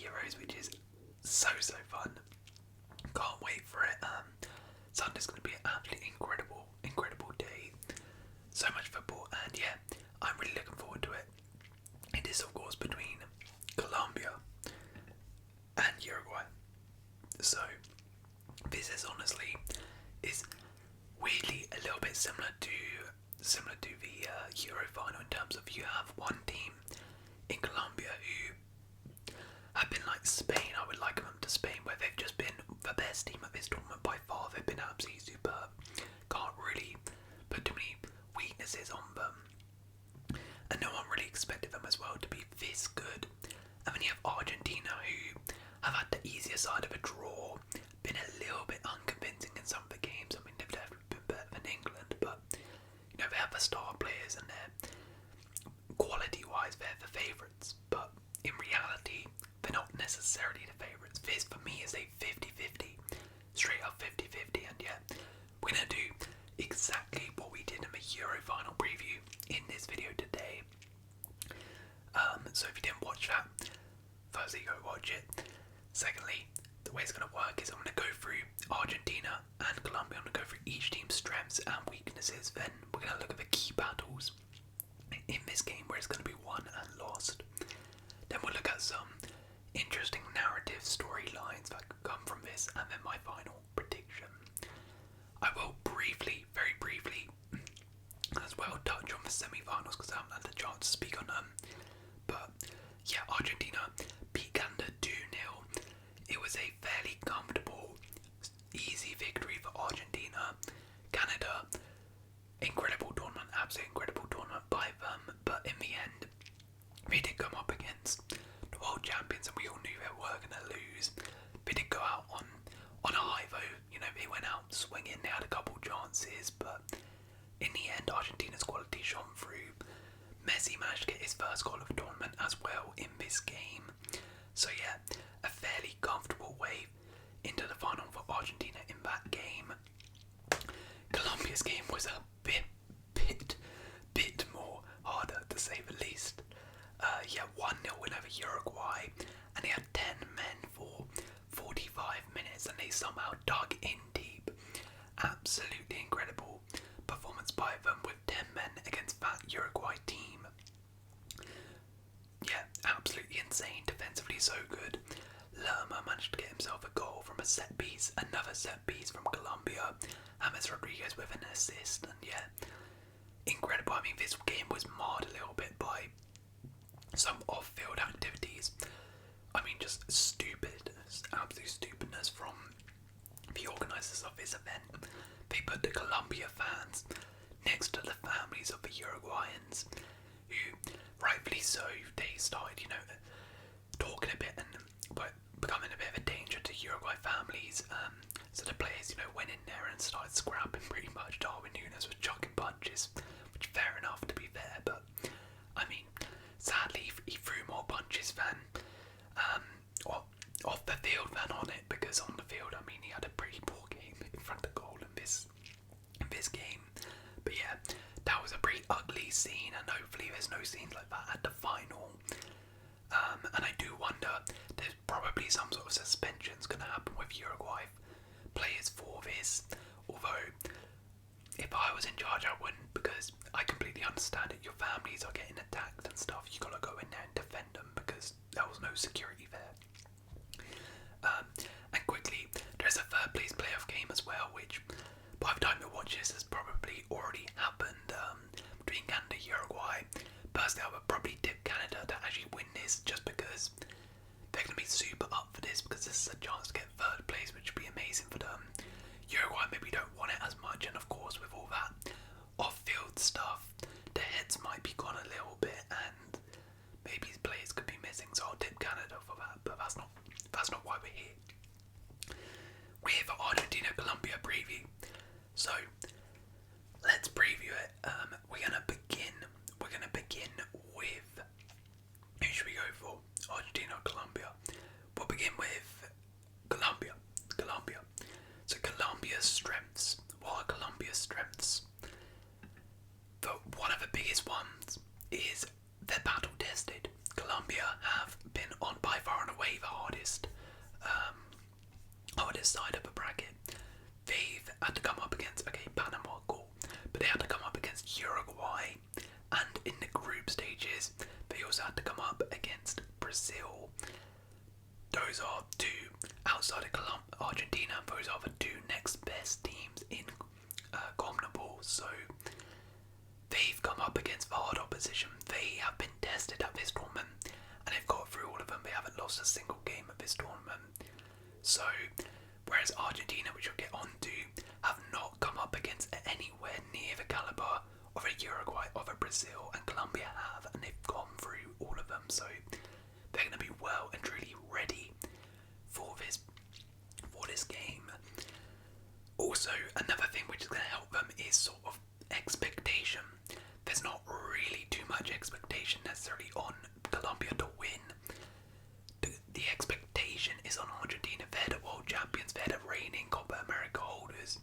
Euros, which is so fun. Can't wait for it. Sunday's going to be an absolutely incredible day. So much football, and yeah, I'm really looking forward to it. It is, of course, between Colombia and Uruguay. So this is weirdly a little bit similar to the Euro final in terms of you have one team in Colombia who have been like Spain. I would liken them to Spain, where they've just been the best team at this tournament by far. They've been absolutely superb. Can't really put too many weaknesses on them, and no one really expected them as well to be this good. And then you have Argentina, who have had the easier side of a draw, been a little bit unconvincing in some of the games. I mean, they've definitely been better than England, but they have the star players, and they're quality-wise they're the favourites. But in reality, they're not necessarily the favourites. This for me is a 50-50, straight up 50-50, and yeah, we're gonna do exactly what we did in the Euro final preview in this video today. So if you didn't watch that, firstly go watch it. Secondly, the way it's going to work is I'm going to go through Argentina and Colombia. I'm going to go through each team's strengths and weaknesses. Then we're going to look at the key battles in this game where it's going to be won and lost. Then we'll look at some interesting narrative storylines that could come from this, and then my final prediction. I will very briefly, as well touch on the semi-finals because I haven't had the chance to speak on them. But yeah, Argentina beat Canada 2-0. It was a fairly comfortable, easy victory for Argentina. Canada, incredible tournament, absolutely incredible tournament by them. But in the end, they did come up against the world champions, and we all knew they were going to lose. They did go out on a high though. They went out swinging. They had a couple chances, but in the end, Argentina's quality shone through. Messi managed to get his first goal of the tournament as well in this game. So yeah, a fairly comfortable way into the final for Argentina in that game. Colombia's game was a bit more harder, to say the least. 1-0 win over Uruguay, and they had 10 men for 45 minutes, and they somehow dug in deep. Absolutely incredible performance by them with 10 men against that Uruguay team. Yeah, absolutely insane. Defensively so good. Lerma managed to get himself a goal from a set piece, another set piece from Colombia. James Rodriguez with an assist, and yeah, incredible. I mean, this game was marred a little bit by some off-field activities. I mean, just stupidness, absolute stupidness from the organisers of this event. They put the Colombia fans next to the families of the Uruguayans, who, rightfully so, they started, talking a bit and becoming a bit of a danger to Uruguay families. So the players, went in there and started scrapping pretty much. Darwin Núñez was chucking punches, which fair enough to be fair, but I mean, sadly he threw more punches than off the field than on it, because on the field, I mean, he had a pretty poor game in front of goal in this game. But yeah, that was a pretty ugly scene, and hopefully there's no scenes like that at the final. And I do wonder, there's probably some sort of suspensions going to happen with Uruguay players for this, although if I was in charge I wouldn't, because I completely understand it. Your families are getting attacked and stuff, you got to go in there and defend them because there was no security there. And quickly, there's a third place playoff game as well, which by the time you watch this has probably already happened, between Canada and Uruguay. Personally, I would probably tip Canada to actually win this, just because they're going to be super up for this, because this is a chance to get third place, which would be amazing for them. Uruguay maybe don't want it as much, and of course with all that off-field stuff, their heads might be gone a little bit, and maybe his players could be missing, so I'll tip Canada for that, but that's not why we're here. We're here for Argentina Colombia preview. So let's preview it. We're gonna begin with, who should we go for? Argentina or Colombia? We'll begin with Colombia. So Colombia's strengths. What are Colombia's strengths? One of the biggest ones is they're battle tested. Colombia have been on by far and away away the hardest side of the bracket. They've had to come up against, okay, Panama, cool, but they had to come up against Uruguay, and in the group stages, they also had to come up against Brazil. Those are two, outside of Argentina, those are the two next best teams in CONMEBOL, so they've come up against the hard opposition. They have been tested at this tournament, and they've got through all of them. They haven't lost a single game at this tournament. So, whereas Argentina, which we'll get on to, have not come up against anywhere near the calibre of a Uruguay, of a Brazil, and Colombia have, and they've gone through all of them. So they're going to be well and truly ready for this game. Also, another thing which is going to help them is sort of expectation. There's not really too much expectation necessarily on Colombia to win. The expectation is on Argentina. They're the world champions, they're the reigning Copa America holders.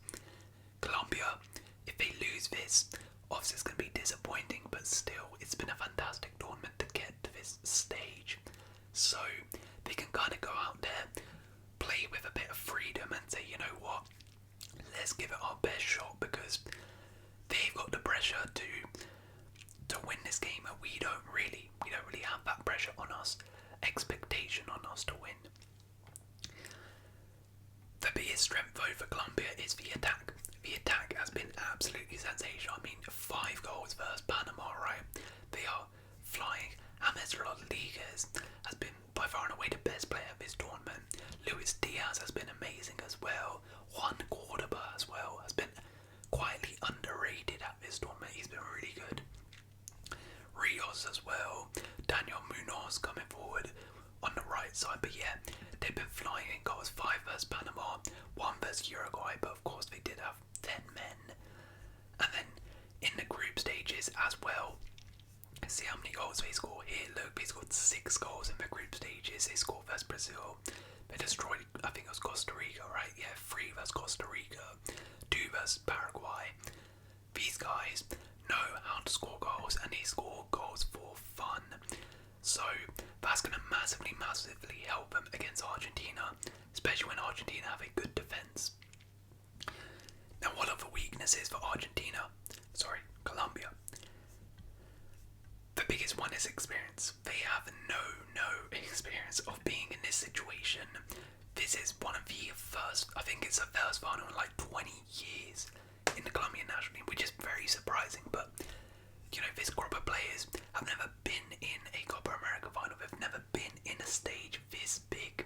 Colombia, if they lose this, obviously it's going to be disappointing, but still, it's been a fantastic tournament to get to this stage. So, they can kind of go out there, play with a bit of freedom and say, you know what, let's give it our best shot, because they've got the pressure to win this game, and we don't really have that pressure on us, expectation on us to win. The biggest strength though for Colombia is the attack. The attack has been absolutely sensational. I mean, 5 goals versus Panama, right? They are flying. James Rodriguez has been by far and away the best player of this tournament. Luis Diaz has been amazing as well. Juan Cordoba as well has been quietly underrated at this tournament. He's been really good. Rios as well. Daniel Munoz coming forward on the right side. But yeah, they've been flying in goals. 5 versus Panama, 1 versus Uruguay. But of course they did have 10 men. And then in the group stages as well, see how many goals they score here. Look, they scored 6 goals in the group stages. They scored versus Brazil. They destroyed, I think it was Costa Rica, right? Yeah, 3 versus Costa Rica, 2 versus Paraguay. These guys know how to score goals, and they score goals for fun. So that's going to massively help them against Argentina, especially when Argentina have a good defence. Now, what are the weaknesses for Colombia? The biggest one is experience. They have no experience of being in this situation. This is one of the first, I think it's the first final in like 20 years in the Colombian national team, which is very surprising. But, you know, this group of players have never been in a Copa America final. They've never been in a stage this big.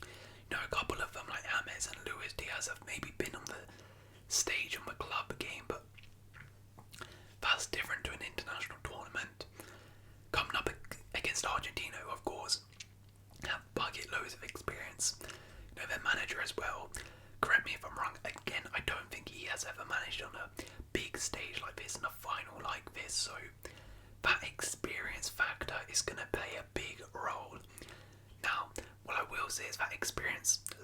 You know, a couple of them like James and Luis Diaz have maybe been on the stage on the club game, but that's different to an international tournament. Coming up against Argentina, who of course have bucket loads of experience. You know, their manager as well. Correct me if I'm wrong. Again, I don't think he has ever managed on a big stage like this, in a final like this. So that experience factor is going to play a big role. Now, what I will say is that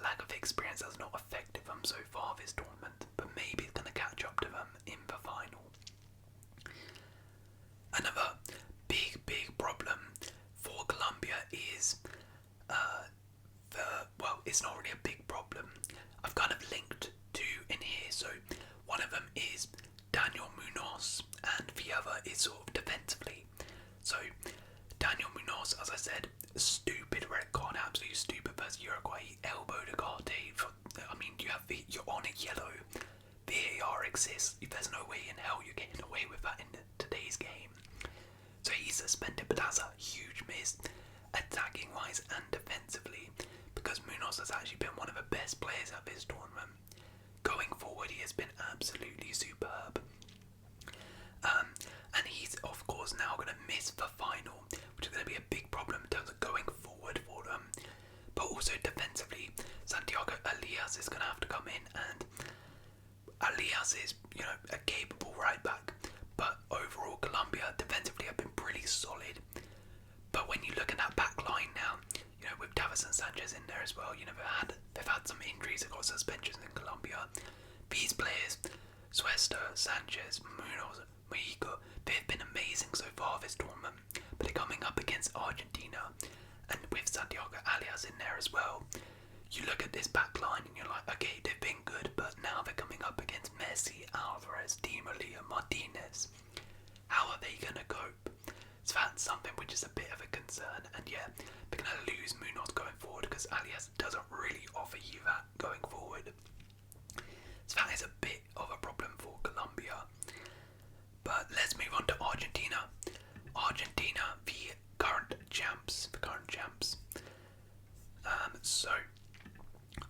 lack of experience has not affected them so far this tournament, but maybe it's going to catch up to them in the final. Another big problem for Colombia is it's not really a big problem. I've kind of linked 2 in here. So one of them is Daniel Munoz, and the other is sort of defensively. So Daniel Munoz, as I said, stupid red card, absolutely stupid versus Uruguay. He elbowed Agate. You're on a yellow. VAR exists. There's no way in hell you're getting away with that in today's game. So he's suspended, but that's a huge miss, attacking wise and defensively, because Munoz has actually been one of the best players at this tournament. Going forward, he has been absolutely superb. And he's of course now going to miss the final, which is going to be a big problem in terms of going forward for them. But also defensively, Santiago Elias is going to have to come in, and Elias is, you know, a capable right back. But overall, Colombia defensively have been pretty solid. But when you look at that back line now, you know, with Davison Sanchez in there as well, you know, they've had some injuries, they've got suspensions in Colombia. These players, Suesta, Sanchez, Munoz, Mexico, they've been amazing so far this tournament. But they're coming up against Argentina, and with Santiago Alias in there as well, you look at this back line and you're like, okay, they've been good, but now they're coming up against Messi, Alvarez, Di Maria, Martinez. How are they going to cope? So that's something which is a bit of a concern, and yeah, they're going to lose Munoz going forward because Alias doesn't really offer you that going forward. So that is a bit of a problem for Colombia. But let's move on to Argentina. Argentina, the current champs. So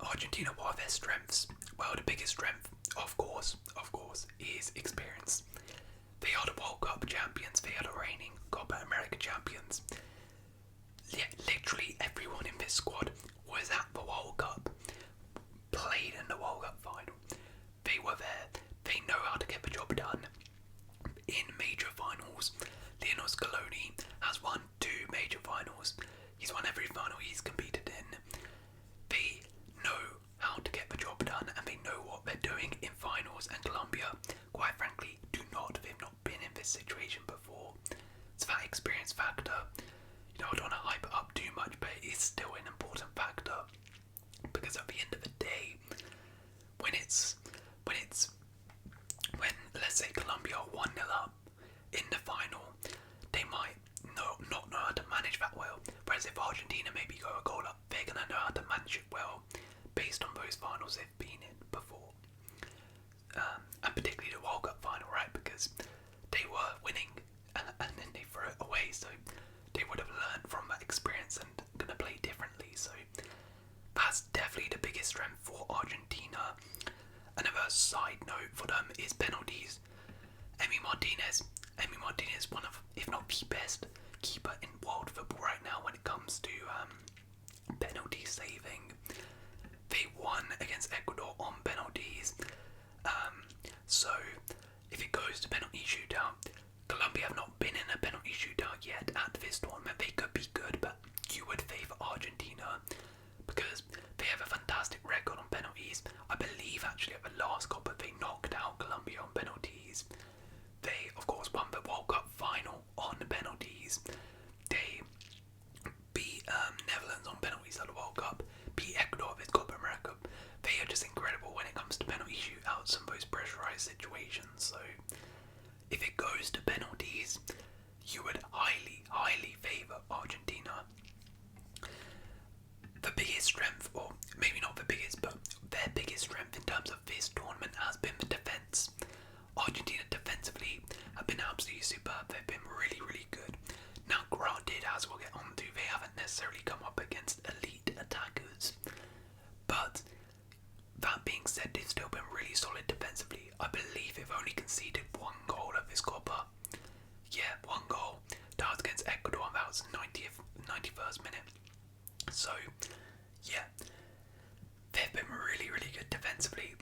Argentina, what are their strengths? Well, the biggest strength, of course, is experience. They are the World Cup champions. They are the reigning Copa America champions. Literally everyone in this squad was at the World Cup, played in the World Cup final. They were there. They know how to get the job done. In major finals, Lionel Scaloni has won 2 major finals. He's won every final he's competed in. They know how to get the job done, and they know what they're doing in finals, and Colombia, quite frankly, do not. They've not been in this situation before. So that experience factor, I don't want to hype it up too much, but it is still an important factor, because at the end of the day, when let's say Colombia are 1-0 up in the final, they might not know how to manage that well. Whereas if Argentina maybe go a goal up, they're going to know how to manage it well based on those finals they've been in before. And particularly the World Cup final, right? Because they were winning and then they threw it away, so they would have learned from that experience and going to play differently. So that's definitely the biggest strength for Argentina. Another side note for them is penalties. Emi Martinez, one of, if not the best keeper in world football right now when it comes to penalty saving. They won against Ecuador on penalties. So if it goes to penalty shootout, Colombia have not been in a penalty shootout yet at this tournament. They could be good, but you would favour Argentina because they have a fantastic record on penalties. I believe actually at the last Copa they knocked out Colombia on penalties. They of course won the World Cup final on penalties. They beat Netherlands on penalties at the World Cup, beat Ecuador with Copa America. They are just incredible when it comes to penalty shootouts and those pressurised situations. So if it goes to penalties, you would highly favour Argentina. The biggest strength, or maybe not the biggest, but their biggest strength in terms of this tournament has been the defence. Argentina defensively have been absolutely superb. They've been really good. Now granted, as we'll get on to, they haven't necessarily come up against elite attackers, but that being said, they've still been really solid defensively. I believe they've only conceded 1 goal at this Copa. Yeah, 1 goal. That was against Ecuador, and that was 91st minute. So, yeah, they've been really good defensively,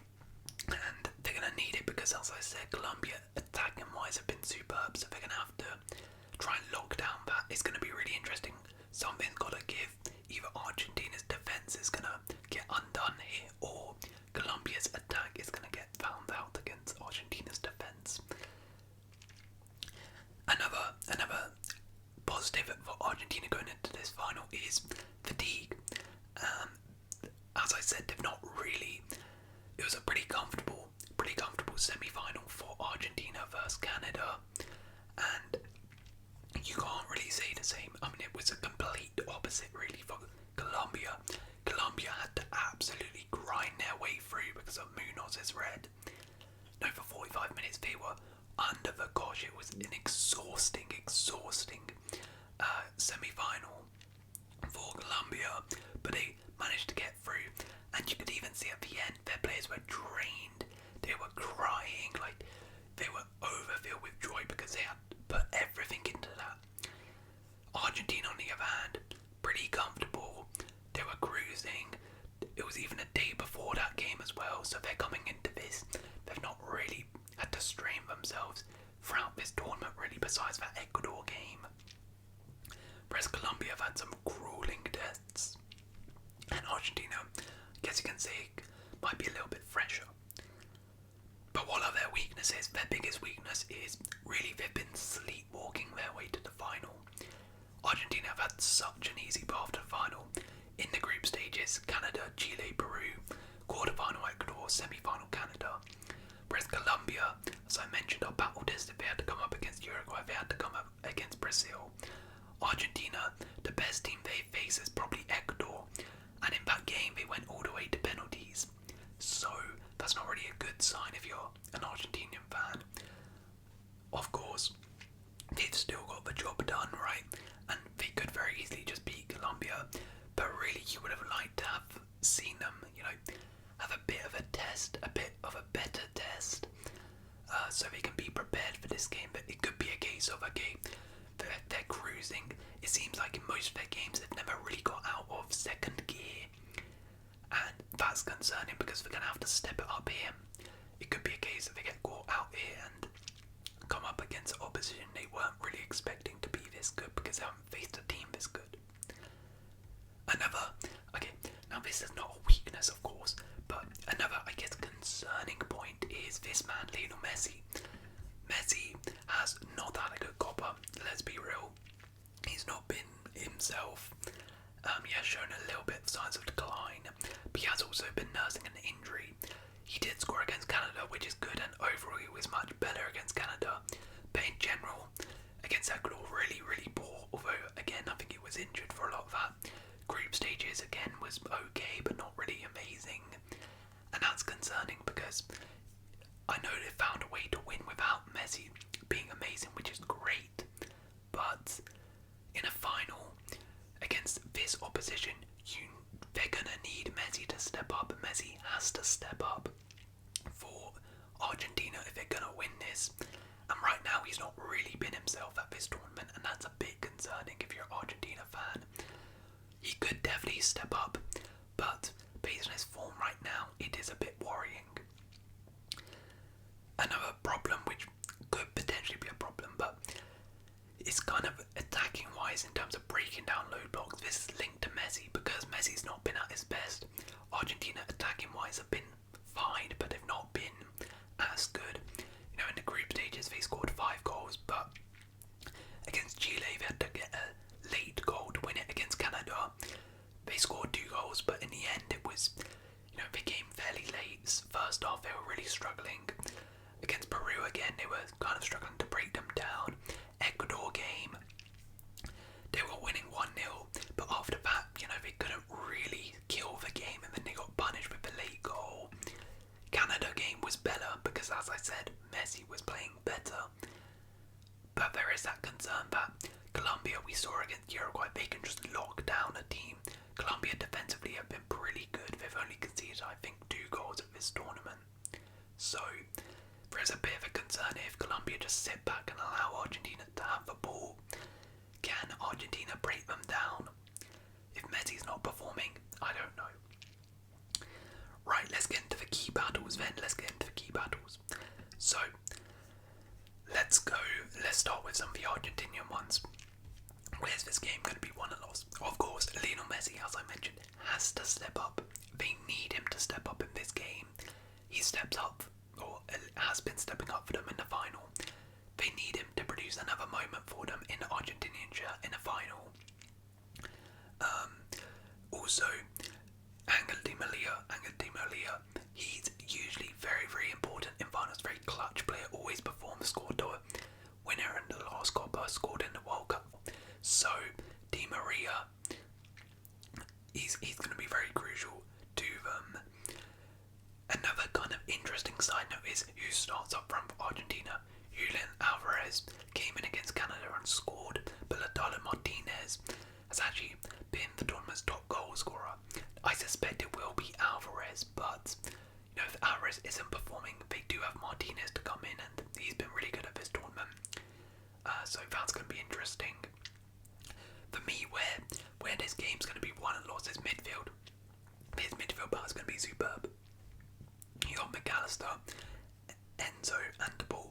and they're going to need it because, as I said, Colombia attacking-wise have been superb, so they're going to have to try and lock down that. It's going to be really interesting. Something's got to give. Either Argentina's defence is going to get undone here, or Colombia's attack is going to get found out against Argentina's defence. Another positive for Argentina going into this final is fatigue. As I said, they've not really. It was a pretty comfortable semi-final for Argentina versus Canada, and you can't really say the same. I mean, it was a complete opposite really for Colombia. Colombia had to absolutely grind their way through because of Munoz's red. No, for 45 minutes they were under the cosh. It was an exhausting semi-final for Colombia, but they managed to get through, and you could even see at the end their players were drained. They were crying, like they were overfilled with joy because they had put everything into that. Argentina on the other hand, pretty comfortable. They were cruising. It was even a day before that game as well, so they're coming into this. They've not really had to strain themselves throughout this tournament really, besides that Ecuador game. Whereas Colombia have had some grueling tests, and Argentina, I guess you can say, might be a little bit fresher. But what are their weaknesses? Their biggest weakness is really they've been sleepwalking their way to the final. Argentina have had such an easy path to the final. In the group stages, Canada, Chile, Peru, quarterfinal Ecuador, semi-final Canada. Whereas Colombia, as I mentioned, are battle tested. They had to come up against Uruguay, they had to come up against Brazil. Argentina, the best team they face is probably Ecuador, and in that game they went all the way to penalties. So that's not really a good sign if you're an Argentinian fan. Of course, they've still got the job done, right? And they could very easily just beat Colombia, but really you would have liked to have seen them, have a bit of a test, a bit of a better test, so they can be prepared for this game. But it could be a case of, okay, they're cruising. It seems like in most of their games they've never really got out of second gear, and that's concerning because they're going to have to step it up here. It could be a case that they get caught out here and come up against opposition they weren't really expecting to be this good because they haven't faced a team this good. Now this is not a weakness, of course, but another, I guess, concerning point is this man, Lionel Messi. Messi has not had a good Copa, let's be real. He's not been himself. He has shown a little bit of signs of decline, but he has also been nursing an injury. He did score against Canada, which is good, and overall he was much better against Canada. But in general, against Ecuador, really, really poor. Although, again, I think he was injured for a lot of that. Group stages, again, was okay, but not really amazing. And that's concerning because I know they found a way to win without Messi being amazing, which is great. But in a final against this opposition, they're going to need Messi to step up. Messi has to step up for Argentina if they're going to win this. And right now he's not really been himself at this tournament, and that's a bit concerning if you're an Argentina fan. He could definitely step up, but based on his form right now, it is a bit worrying. Another problem, which could potentially be a problem, but it's kind of attacking wise in terms of breaking down low blocks. This is linked to Messi because Messi's not been at his best. Argentina attacking wise have been fine, but they've not been as good. In the group stages they scored 5 goals, but against Chile they had to get a late goal to win it. Against Canada they scored 2 goals, but in the end it was, they came fairly late. First half they were really struggling. Against Peru again they were kind of struggling to break them down. Ecuador game, they were winning 1-0, but after that, they couldn't really kill the game, and then they got punished with the late goal. Canada game was better because, as I said, Messi was playing better. But there is that concern that Colombia, we saw against Uruguay, they can just lock down a team. Colombia defensively have been pretty good. They've only conceded, I think, 2 goals at this tournament. So there is a bit of a concern if Colombia just sit back and allow Argentina to have the ball. Can Argentina break them down? If Messi's not performing, I don't know. Right, let's get into the key battles then. So, let's start with some of the Argentinian ones. Where's this game going to be won and lost? Of course, Lionel Messi, as I mentioned, has to step up. They need him to step up in this game. He steps up, or has been stepping up for them in the final. They need him to produce another moment for them in the Argentinian shirt in the final. Also, Angel Di Maria, he's usually very, very important in finals, very clutch player, always performs, scored the winner in the last Copa, scored in the World Cup. So, Di Maria, he's going to be very crucial to them. Another kind of interesting side note is who starts up front for Argentina. Julian Alvarez came in against Canada and scored, but Lautaro Martinez has actually been the tournament's top goal scorer. I suspect it will be Alvarez, but if Alvarez isn't performing, they do have Martinez to come in, and he's been really good at this tournament. So that's going to be interesting. For me, where this game's going to be won and lost is midfield. His midfield battle is going to be superb. You got McAllister, Enzo, and De Paul.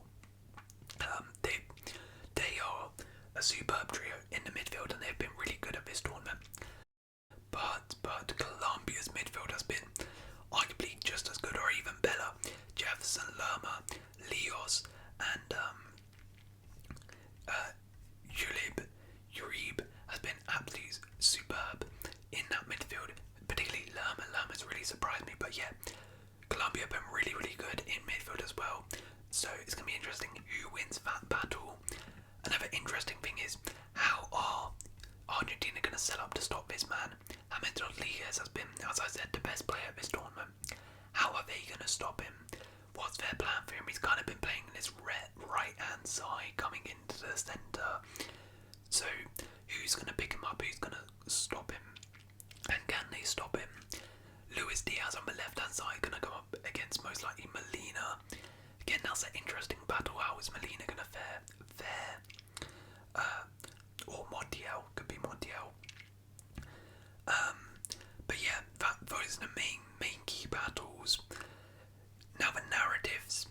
They are a superb trio in the midfield, and they've been really good at this tournament. But Colombia's midfield has been arguably just as good or even better. Jefferson, Lerma, Leos, and Uribe has been absolutely yeah, Colombia have been really, really good in midfield as well. So it's going to be interesting who wins that battle. Another interesting thing is, how are Argentina going to set up to stop this man? James Rodriguez has been, as I said, the best player of this tournament. How are they going to stop him? What's their plan for him? He's kind of been playing on his right hand side, coming into the centre. So who's going to pick him up? Who's going to stop him? And can they stop him? Luis Diaz on the left hand side going to go up against most likely Molina. Again, that's an interesting battle. How is Molina going to fare there? Or Montiel, could be Montiel. But yeah, those are the main key battles. Now the narratives.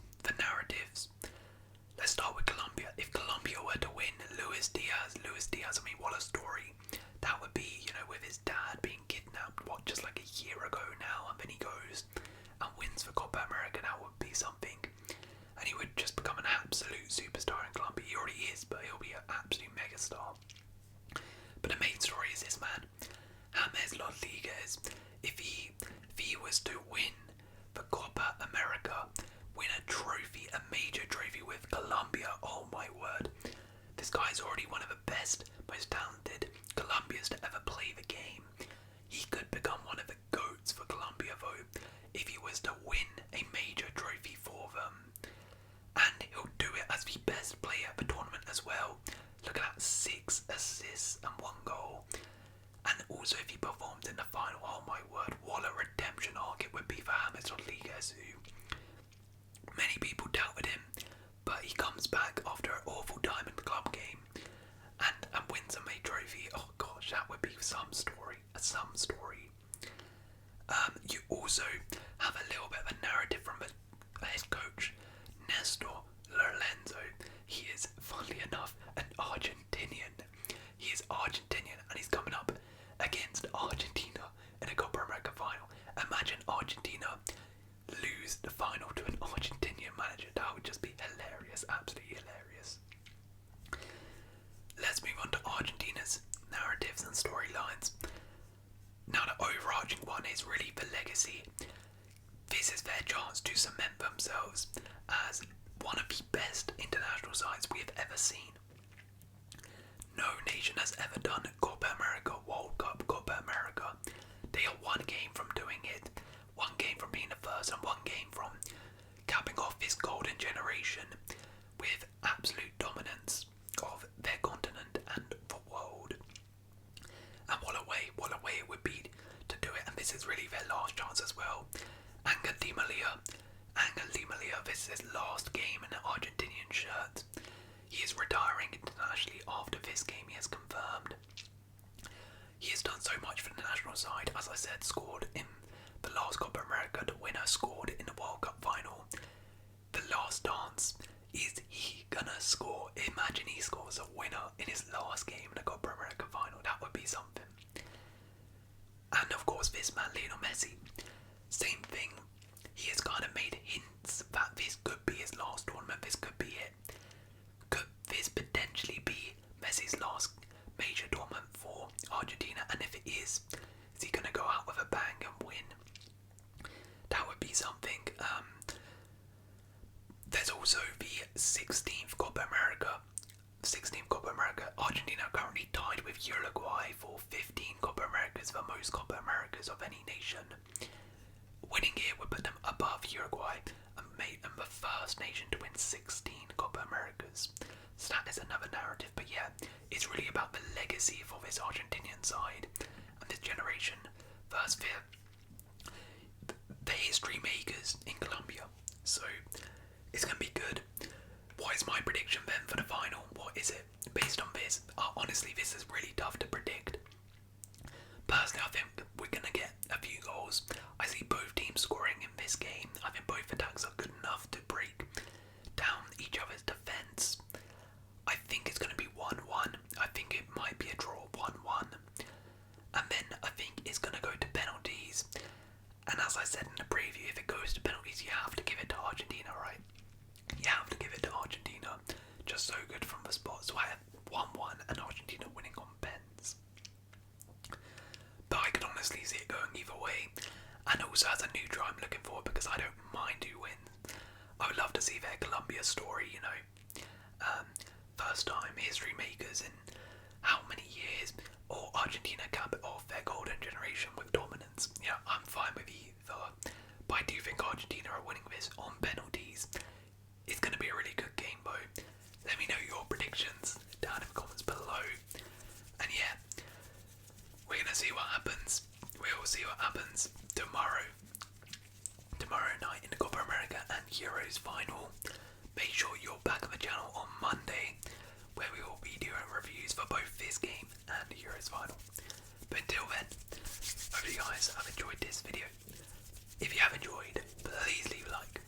Let's start with Colombia. If Colombia were to win, Luis Diaz, I mean, what a story. That would be, with his dad being kidnapped, just like a year ago now, and then he goes and wins for Copa America. That would be something. And he would just become an absolute superstar in Colombia. He already is, but he'll be an absolute megastar. But the main story is this man, James Rodriguez. If he was to win the Copa America, win a major trophy with Colombia, oh my word. This guy's already one of the best, most talented Colombians to ever play the game. He could become one of the GOATs for Colombia though, if he was to win a major trophy for them. And he'll do it as the best player of the tournament as well. Look at that, 6 assists and 1 goal. And also if he performed in the final, oh my word, what a redemption arc it would be for James Rodriguez, who many people doubted him, but he comes back after an awful time in the club game and wins a major trophy. Oh gosh, that would be some story. You also have a little bit of a narrative from a head coach, Nestor Lorenzo. He is, funnily enough, an Argentinian. He is Argentinian and he's coming up against Argentina in a Copa America final. Imagine Argentina lose the final to an Argentinian manager. That would just be hilarious, absolutely hilarious. Let's move on to Argentina's narratives and storylines. Now the overarching one is really the legacy. This is their chance to cement themselves as one of the best international sides we have ever seen. No nation has ever done Copa America, World Cup, Copa America. They are one game from doing it, one game from being the first, and one game from capping off this golden generation with absolute dominance of their continent and the world. And what a way it would be to do it, and this is really their last chance as well. Angel Di Maria, this is his last game in an Argentinian shirt. He is retiring internationally after this game, he has confirmed. He has done so much for the national side, as I said, scored in the last Copa America, the winner scored in the World Cup final. The last dance, is he gonna score? Imagine he scores a winner in his last game in the Copa America final, that would be something. And of course this man, Lionel Messi, same thing. He has kind of made hints that this could be his last tournament, this could be it. Could this potentially be Messi's last major tournament for Argentina? And if it is he going to go out with a bang and win? That would be something. There's also the 16th Copa America. Argentina are currently tied with Uruguay for 15 Copa Americas, the most Copa Americas of any nation. Winning here would put them above Uruguay and make them the first nation to win 16 Copa Americas. So that is another narrative, but yeah, it's really about the legacy for this Argentinian side and this generation versus the history makers in Colombia. So it's going to be good. What is my prediction then for the final? What is it? Based on this, honestly, this is really tough to predict. Personally, I think we're going to get a few goals. I see both teams scoring in this game. I think both attacks are good enough to break down each other's defence. I think it's going to be 1-1. I think it might be a draw, 1-1. And then I think it's going to go to penalties. And as I said in the preview, if it goes to penalties, you have to give it to Argentina, right? You have to give it to Argentina. Just so good from the spot. So I have 1-1 and Argentina winning on pens. But I could honestly see it going either way. and also as a neutral, I'm looking forward because I don't mind who wins. I would love to see their Colombia story, you know. First time history makers in how many years, or Argentina cap it off their golden generation with dominance. Yeah, I'm fine with either, but I do think Argentina are winning this on penalties. It's going to be a really good game, though. Let me know your predictions down in the comments below. And yeah, we're going to see what happens. We'll see what happens tomorrow night in the Copa America and Euros final. Make sure you're back on the channel on Monday, where we will be doing reviews for both this game and the Euros final. But until then, hope you guys have enjoyed this video. If you have enjoyed, please leave a like,